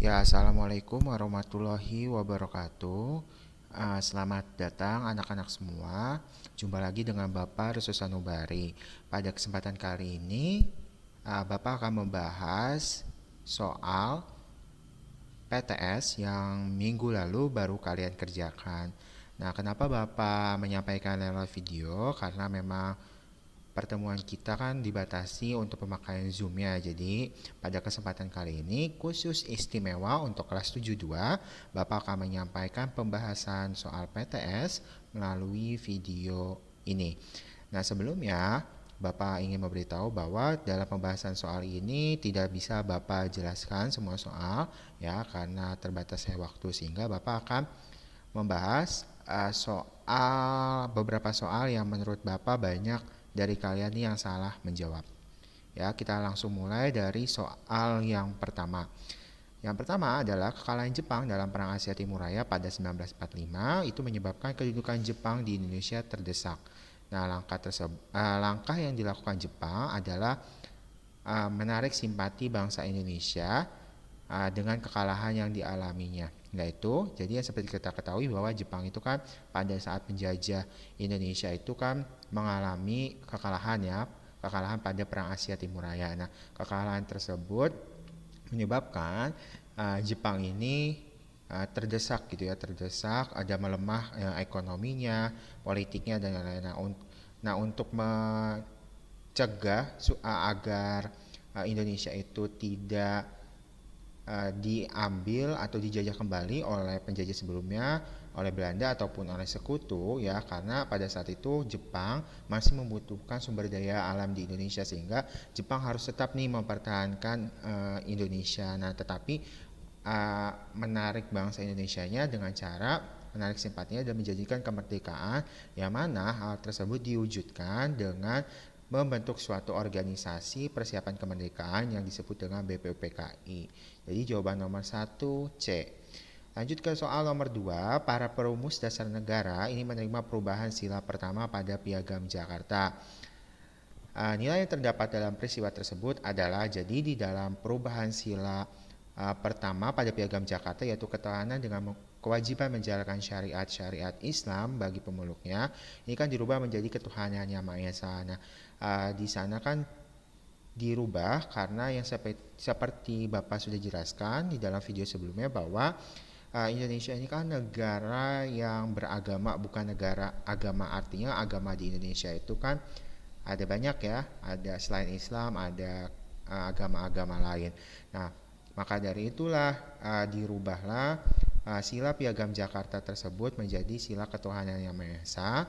Ya, Assalamualaikum warahmatullahi wabarakatuh. Selamat datang anak-anak semua. Jumpa lagi dengan Bapak Resus Sanubari. Pada kesempatan kali ini, Bapak akan membahas soal PTS yang minggu lalu baru kalian kerjakan. Nah, kenapa Bapak menyampaikan lewat video? Karena memang pertemuan kita kan dibatasi untuk pemakaian Zoom ya. Jadi pada kesempatan kali ini khusus istimewa untuk kelas 72, Bapak akan menyampaikan pembahasan soal PTS melalui video ini. Nah, sebelumnya Bapak ingin memberitahu bahwa dalam pembahasan soal ini tidak bisa Bapak jelaskan semua soal ya karena terbatasnya waktu, sehingga Bapak akan membahas soal beberapa soal yang menurut Bapak banyak dari kalian yang salah menjawab. Ya, kita langsung mulai dari soal yang pertama. Yang pertama adalah kekalahan Jepang dalam Perang Asia Timur Raya pada 1945 itu menyebabkan kedudukan Jepang di Indonesia terdesak. Nah, langkah yang dilakukan Jepang adalah menarik simpati bangsa Indonesia dengan kekalahan yang dialaminya. Yaitu, jadi seperti kita ketahui bahwa Jepang itu kan pada saat penjajah Indonesia itu kan mengalami kekalahan ya, kekalahan pada Perang Asia Timur Raya. Nah, kekalahan tersebut menyebabkan Jepang ini terdesak gitu ya, terdesak, ada melemah ekonominya, politiknya dan lain-lain. Nah, untuk mencegah agar Indonesia itu tidak diambil atau dijajah kembali oleh penjajah sebelumnya, oleh Belanda ataupun oleh sekutu ya, karena pada saat itu Jepang masih membutuhkan sumber daya alam di Indonesia, sehingga Jepang harus tetap nih mempertahankan Indonesia. Nah, tetapi menarik bangsa Indonesianya dengan cara menarik simpatinya dan menjanjikan kemerdekaan, yang mana hal tersebut diwujudkan dengan membentuk suatu organisasi persiapan kemerdekaan yang disebut dengan BPUPKI. Jadi jawaban nomor 1 C. Lanjut ke soal nomor 2, para perumus dasar negara ini menerima perubahan sila pertama pada Piagam Jakarta. Nilai yang terdapat dalam peristiwa tersebut adalah, jadi di dalam perubahan sila pertama pada Piagam Jakarta, yaitu ketuhanan dengan kewajiban menjalankan syariat Islam bagi pemeluknya, ini kan dirubah menjadi ketuhanan yang Maha Esa. Nah, di sana kan dirubah karena yang seperti Bapak sudah jelaskan di dalam video sebelumnya bahwa Indonesia ini kan negara yang beragama, bukan negara agama. Artinya agama di Indonesia itu kan ada banyak ya, ada selain Islam, ada agama-agama lain. Nah, maka dari itulah dirubahlah sila Piagam Jakarta tersebut menjadi sila ketuhanan yang Maha Esa,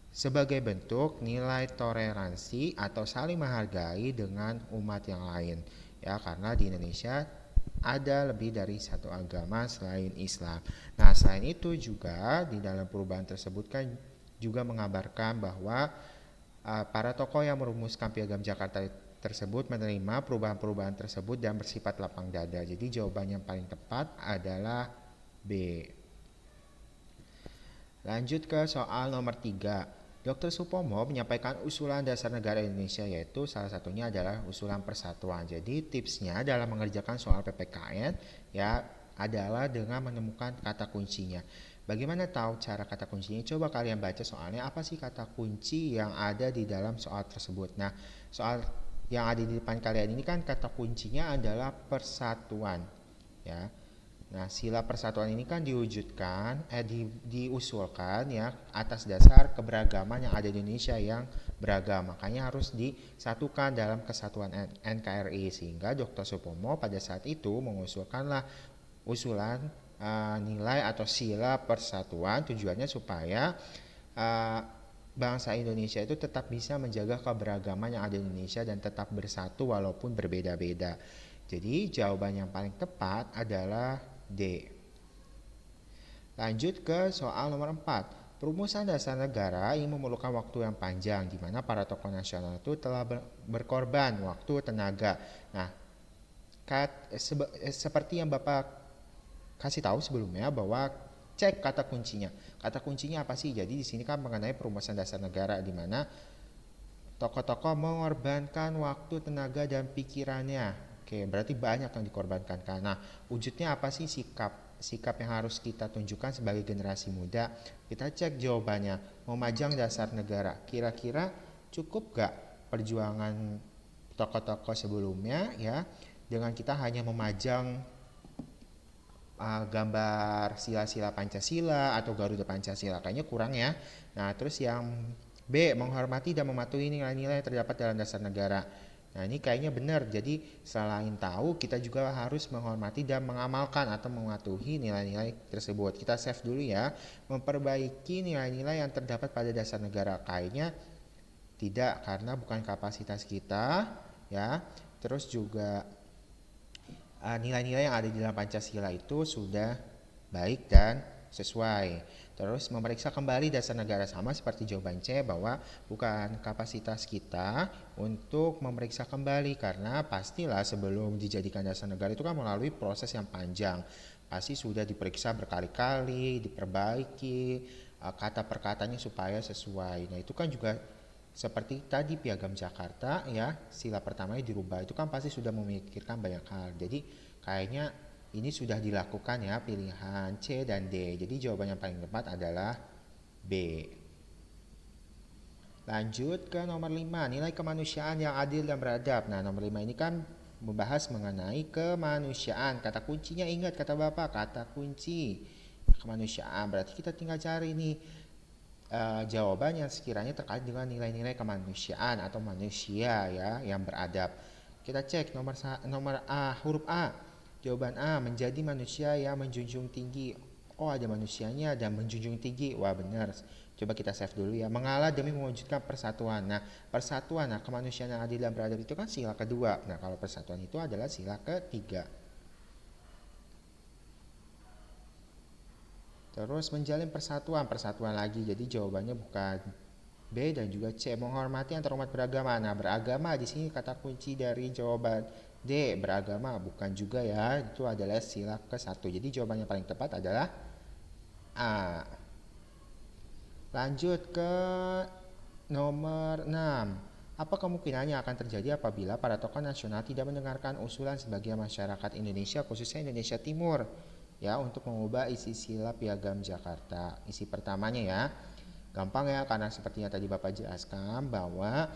sebagai bentuk nilai toleransi atau saling menghargai dengan umat yang lain ya, karena di Indonesia ada lebih dari satu agama selain Islam. Nah, selain itu juga di dalam perubahan tersebut kan juga mengabarkan bahwa para tokoh yang merumuskan Piagam Jakarta tersebut menerima perubahan-perubahan tersebut dan bersifat lapang dada. Jadi jawaban yang paling tepat adalah B. Lanjut ke soal nomor 3. Dr. Supomo menyampaikan usulan dasar negara Indonesia, yaitu salah satunya adalah usulan persatuan. Jadi tipsnya dalam mengerjakan soal PPKN ya adalah dengan menemukan kata kuncinya. Bagaimana tahu cara kata kuncinya? Coba kalian baca soalnya, apa sih kata kunci yang ada di dalam soal tersebut. Nah, soal yang ada di depan kalian ini kan kata kuncinya adalah persatuan ya. Nah, sila persatuan ini kan diusulkan ya atas dasar keberagaman yang ada di Indonesia yang beragam. Makanya harus disatukan dalam kesatuan NKRI, sehingga Dr. Supomo pada saat itu mengusulkanlah usulan nilai atau sila persatuan, tujuannya supaya uh, bangsa Indonesia itu tetap bisa menjaga keberagaman yang ada di Indonesia dan tetap bersatu walaupun berbeda-beda. Jadi jawaban yang paling tepat adalah D. Lanjut ke soal nomor 4. Perumusan dasar negara ini memerlukan waktu yang panjang, di mana para tokoh nasional itu telah berkorban waktu, tenaga. Nah, seperti yang Bapak kasih tahu sebelumnya bahwa cek kata kuncinya. Kata kuncinya apa sih? Jadi di sini kan mengenai perumusan dasar negara, di mana tokoh-tokoh mengorbankan waktu, tenaga dan pikirannya Oke, berarti banyak yang dikorbankan. Karena wujudnya apa sih sikap yang harus kita tunjukkan sebagai generasi muda? Kita cek jawabannya. Memajang dasar negara. Kira-kira cukup gak perjuangan tokoh-tokoh sebelumnya ya dengan kita hanya memajang gambar sila-sila Pancasila atau Garuda Pancasila? Kayaknya kurang ya. Nah, terus yang B, menghormati dan mematuhi nilai-nilai yang terdapat dalam dasar negara. Nah, ini kayaknya benar. Jadi, selain tahu, kita juga harus menghormati dan mengamalkan atau mematuhi nilai-nilai tersebut. Kita save dulu ya. Memperbaiki nilai-nilai yang terdapat pada dasar negara. Kayaknya tidak, karena bukan kapasitas kita ya. Terus juga nilai-nilai yang ada di dalam Pancasila itu sudah baik dan sesuai. Terus memeriksa kembali dasar negara, sama seperti jawaban C, bahwa bukan kapasitas kita untuk memeriksa kembali, karena pastilah sebelum dijadikan dasar negara itu kan melalui proses yang panjang. Pasti sudah diperiksa berkali-kali, diperbaiki kata perkataannya supaya sesuai. Nah, itu kan juga seperti tadi Piagam Jakarta ya, sila pertamanya dirubah, itu kan pasti sudah memikirkan banyak hal. Jadi kayaknya ini sudah dilakukan ya, pilihan C dan D. Jadi jawaban yang paling tepat adalah B. Lanjut ke nomor 5, nilai kemanusiaan yang adil dan beradab. Nah, nomor 5 ini kan membahas mengenai kemanusiaan. Kata kuncinya, ingat kata Bapak, kata kunci kemanusiaan. Berarti kita tinggal cari nih jawaban yang sekiranya terkait dengan nilai-nilai kemanusiaan atau manusia ya yang beradab. Kita cek nomor A, huruf A. Jawaban A, menjadi manusia yang menjunjung tinggi. Oh, ada manusianya dan menjunjung tinggi. Wah, benar. Coba kita save dulu ya. Mengalah demi mewujudkan persatuan. Nah, persatuan, kemanusiaan yang adil dan beradab itu kan sila kedua. Nah, kalau persatuan itu adalah sila ketiga. Terus menjalin persatuan lagi. Jadi jawabannya bukan B dan juga C. Menghormati antar umat beragama. Nah, beragama di sini kata kunci dari jawaban D. Beragama bukan juga ya. Itu adalah sila ke-1. Jadi jawabannya paling tepat adalah A. Lanjut ke nomor 6. Apa kemungkinannya akan terjadi apabila para tokoh nasional tidak mendengarkan usulan sebagian masyarakat Indonesia, khususnya Indonesia Timur, ya, untuk mengubah isi sila Piagam Jakarta? Isi pertamanya ya, gampang ya, karena sepertinya tadi Bapak jelaskan bahwa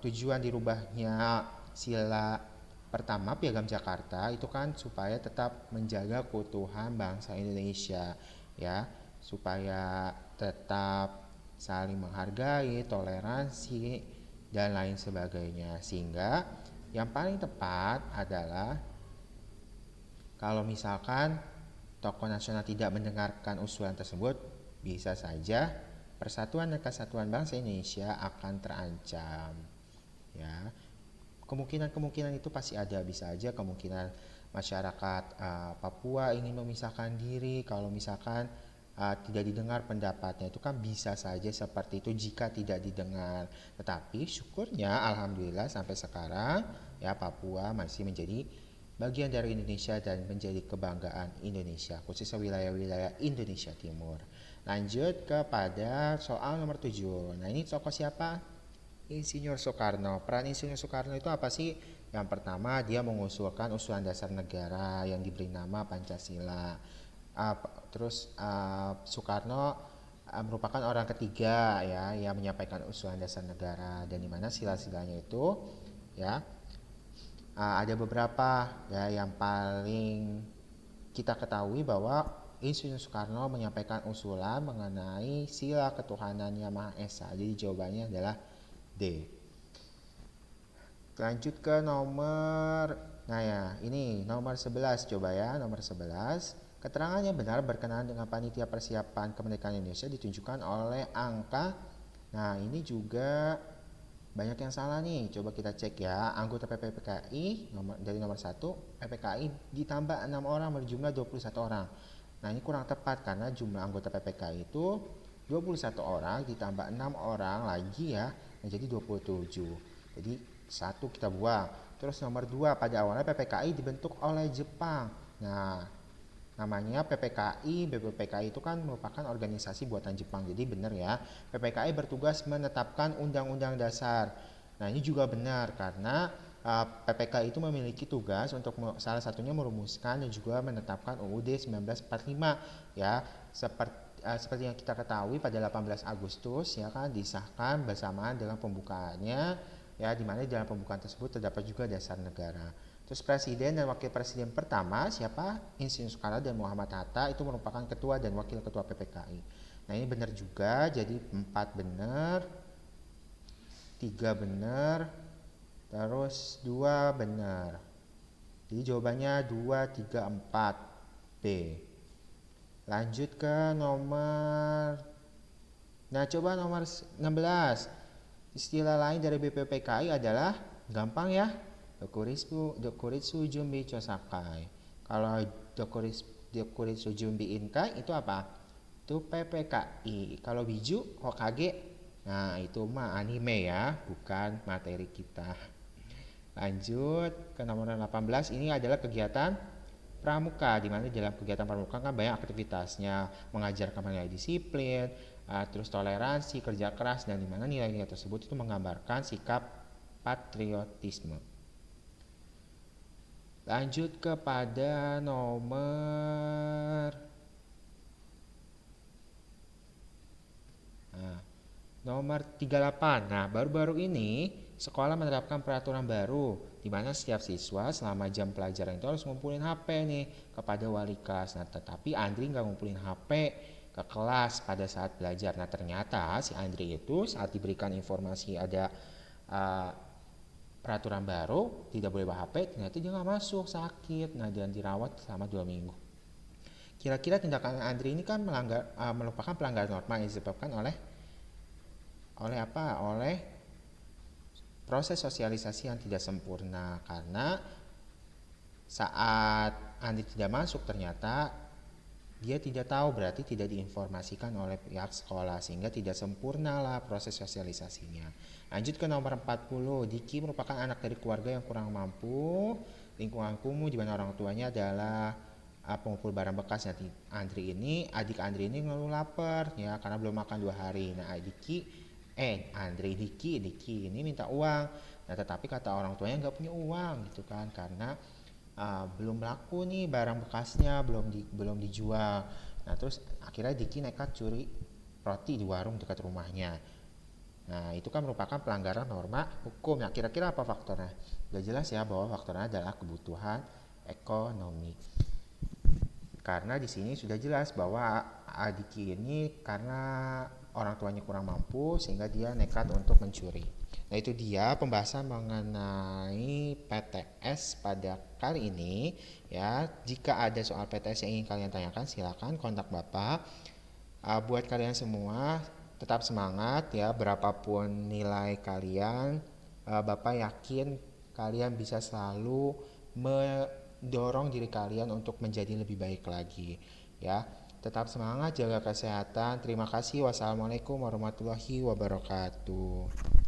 tujuan dirubahnya sila pertama Piagam Jakarta itu kan supaya tetap menjaga keutuhan bangsa Indonesia ya, supaya tetap saling menghargai, toleransi dan lain sebagainya. Sehingga yang paling tepat adalah kalau misalkan tokoh nasional tidak mendengarkan usulan tersebut, bisa saja persatuan dan kesatuan bangsa Indonesia akan terancam. Ya, kemungkinan itu pasti ada. Bisa aja kemungkinan masyarakat Papua ingin memisahkan diri kalau misalkan tidak didengar pendapatnya. Itu kan bisa saja seperti itu jika tidak didengar. Tetapi syukurnya alhamdulillah sampai sekarang ya Papua masih menjadi bagian dari Indonesia dan menjadi kebanggaan Indonesia, khususnya wilayah-wilayah Indonesia Timur. Lanjut kepada soal nomor 7. Nah, ini tokoh siapa? Insinyur Soekarno. Peran Insinyur Soekarno itu apa sih? Yang pertama, dia mengusulkan usulan dasar negara yang diberi nama Pancasila. Terus Soekarno merupakan orang ketiga ya yang menyampaikan usulan dasar negara, dan dimana sila-silanya itu ya ada beberapa ya yang paling kita ketahui bahwa Insinyur Soekarno menyampaikan usulan mengenai sila ketuhanan Yang Maha Esa. Jadi jawabannya adalah D. Lanjut ke nomor, nah ya ini nomor 11, coba ya nomor 11. Keterangan yang benar berkenaan dengan panitia persiapan kemerdekaan Indonesia ditunjukkan oleh angka. Nah, ini juga banyak yang salah nih. Coba kita cek ya. Anggota PPKI dari nomor 1, PPKI ditambah 6 orang berjumlah 21 orang. Nah, ini kurang tepat karena jumlah anggota PPKI itu 21 orang ditambah 6 orang lagi ya, menjadi 27. Jadi 1 kita buang. Terus nomor 2, pada awalnya PPKI dibentuk oleh Jepang. Nah, namanya PPKI, BPPKI itu kan merupakan organisasi buatan Jepang. Jadi benar ya, PPKI bertugas menetapkan undang-undang dasar. Nah, ini juga benar karena PPK itu memiliki tugas untuk salah satunya merumuskan dan juga menetapkan UUD 1945 ya. Seperti yang kita ketahui pada 18 Agustus ya kan disahkan bersamaan dengan pembukaannya ya, di mana dalam pembukaan tersebut terdapat juga dasar negara. Terus presiden dan wakil presiden pertama siapa? Insinyur Soekarno dan Muhammad Hatta itu merupakan ketua dan wakil ketua PPKI. Nah ini benar juga, jadi 4 benar, 3 benar, terus 2 benar. Jadi jawabannya 2, 3, 4 B. Lanjut ke nomor. Nah, coba nomor 16. Istilah lain dari BPPKI adalah gampang ya. Dokuritsu Jumbi Chosakai. Kalau Dokuritsu Jumbi Inkai itu apa? Itu PPKI. Kalau Biju Hokage, nah itu mah anime ya, bukan materi kita. Lanjut ke nomor 18, ini adalah kegiatan pramuka, di mana dalam kegiatan pramuka kan banyak aktivitasnya, mengajarkan nilai disiplin, terus toleransi, kerja keras, dan di mana nilai-nilai tersebut itu menggambarkan sikap patriotisme. Lanjut kepada nomor 38. Nah, baru-baru ini sekolah menerapkan peraturan baru di mana setiap siswa selama jam pelajaran itu harus ngumpulin HP nih kepada wali kelas. Nah, tetapi Andri nggak ngumpulin HP ke kelas pada saat belajar. Nah, ternyata si Andri itu saat diberikan informasi ada peraturan baru tidak boleh bawa HP, ternyata dia nggak masuk, sakit. Nah, dan dirawat selama 2 minggu. Kira-kira tindakan Andri ini kan merupakan pelanggaran norma yang disebabkan oleh apa? Oleh proses sosialisasi yang tidak sempurna, karena saat Andri tidak masuk ternyata dia tidak tahu, berarti tidak diinformasikan oleh pihak sekolah sehingga tidak sempurna lah proses sosialisasinya. Lanjut ke nomor 40. Diki merupakan anak dari keluarga yang kurang mampu. Lingkungan kumuh di mana orang tuanya adalah pengumpul barang bekas. Nah, adik Andri ini ngeluh lapar ya karena belum makan 2 hari. Nah, Diki ini minta uang. Nah, tetapi kata orang tuanya nggak punya uang gitu kan, karena belum laku nih barang bekasnya, belum dijual. Nah, terus akhirnya Diki nekat curi roti di warung dekat rumahnya. Nah, itu kan merupakan pelanggaran norma hukum. Nah, kira-kira apa faktornya? Udah jelas ya bahwa faktornya adalah kebutuhan ekonomi. Karena di sini sudah jelas bahwa Diki ini karena orang tuanya kurang mampu sehingga dia nekat untuk mencuri. Nah, itu dia pembahasan mengenai PTS pada kali ini ya. Jika ada soal PTS yang ingin kalian tanyakan, silakan kontak Bapak. Buat kalian semua tetap semangat ya, berapapun nilai kalian, Bapak yakin kalian bisa selalu mendorong diri kalian untuk menjadi lebih baik lagi ya. Tetap semangat, jaga kesehatan. Terima kasih. Wassalamualaikum warahmatullahi wabarakatuh.